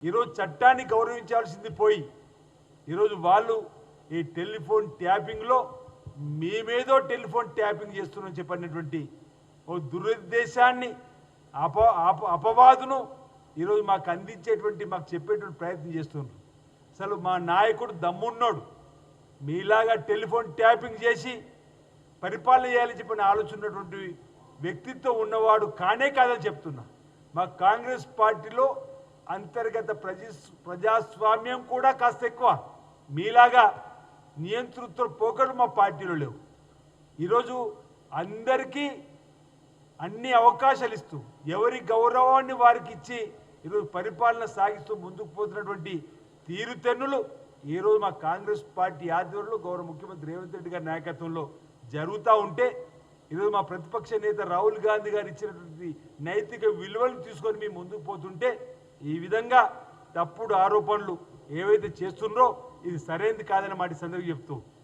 ఈరోజు చట్టాన్ని గౌరవించాల్సింది పోయి ఈరోజు వాళ్ళు ఈ టెలిఫోన్ ట్యాపింగ్లో మేమేదో టెలిఫోన్ ట్యాపింగ్ చేస్తున్నామని చెప్పినటువంటి ఓ దురుద్దేశాన్ని అపవాదును ఈరోజు మాకు అందించేటువంటి మాకు చెప్పేటువంటి ప్రయత్నం చేస్తున్నారు. అసలు మా నాయకుడు దమ్మున్నాడు, మీలాగా టెలిఫోన్ ట్యాపింగ్ చేసి పరిపాలన చేయాలని చెప్పిన ఆలోచన ఉన్నటువంటి వ్యక్తిత్వం ఉన్నవాడు కానే కాదని చెప్తున్నా. మా కాంగ్రెస్ పార్టీలో అంతర్గత ప్రజాస్వామ్యం కూడా కాస్త ఎక్కువ. మీలాగా నియంతృత్వ పోకలు మా పార్టీలో లేవు. ఈరోజు అందరికీ అన్ని అవకాశాలు ఇస్తూ ఎవరి గౌరవాన్ని వారికి ఇచ్చి ఈరోజు పరిపాలన సాగిస్తూ ముందుకు పోతున్నటువంటి తీరుతెన్నులు ఈరోజు మా కాంగ్రెస్ పార్టీ ఆధ్వర్యంలో గౌరవ ముఖ్యమంత్రి రేవంత్ రెడ్డి గారి నాయకత్వంలో జరుగుతూ ఉంటే ఈరోజు మా ప్రతిపక్ష నేత రాహుల్ గాంధీ గారు ఇచ్చినటువంటి నైతిక విలువలు తీసుకొని మేము ముందుకు పోతుంటే ఈ విధంగా తప్పుడు ఆరోపణలు ఏవైతే చేస్తున్నారో ఇది సరైనది కాదని మాట సందర్భంగా చెప్తూ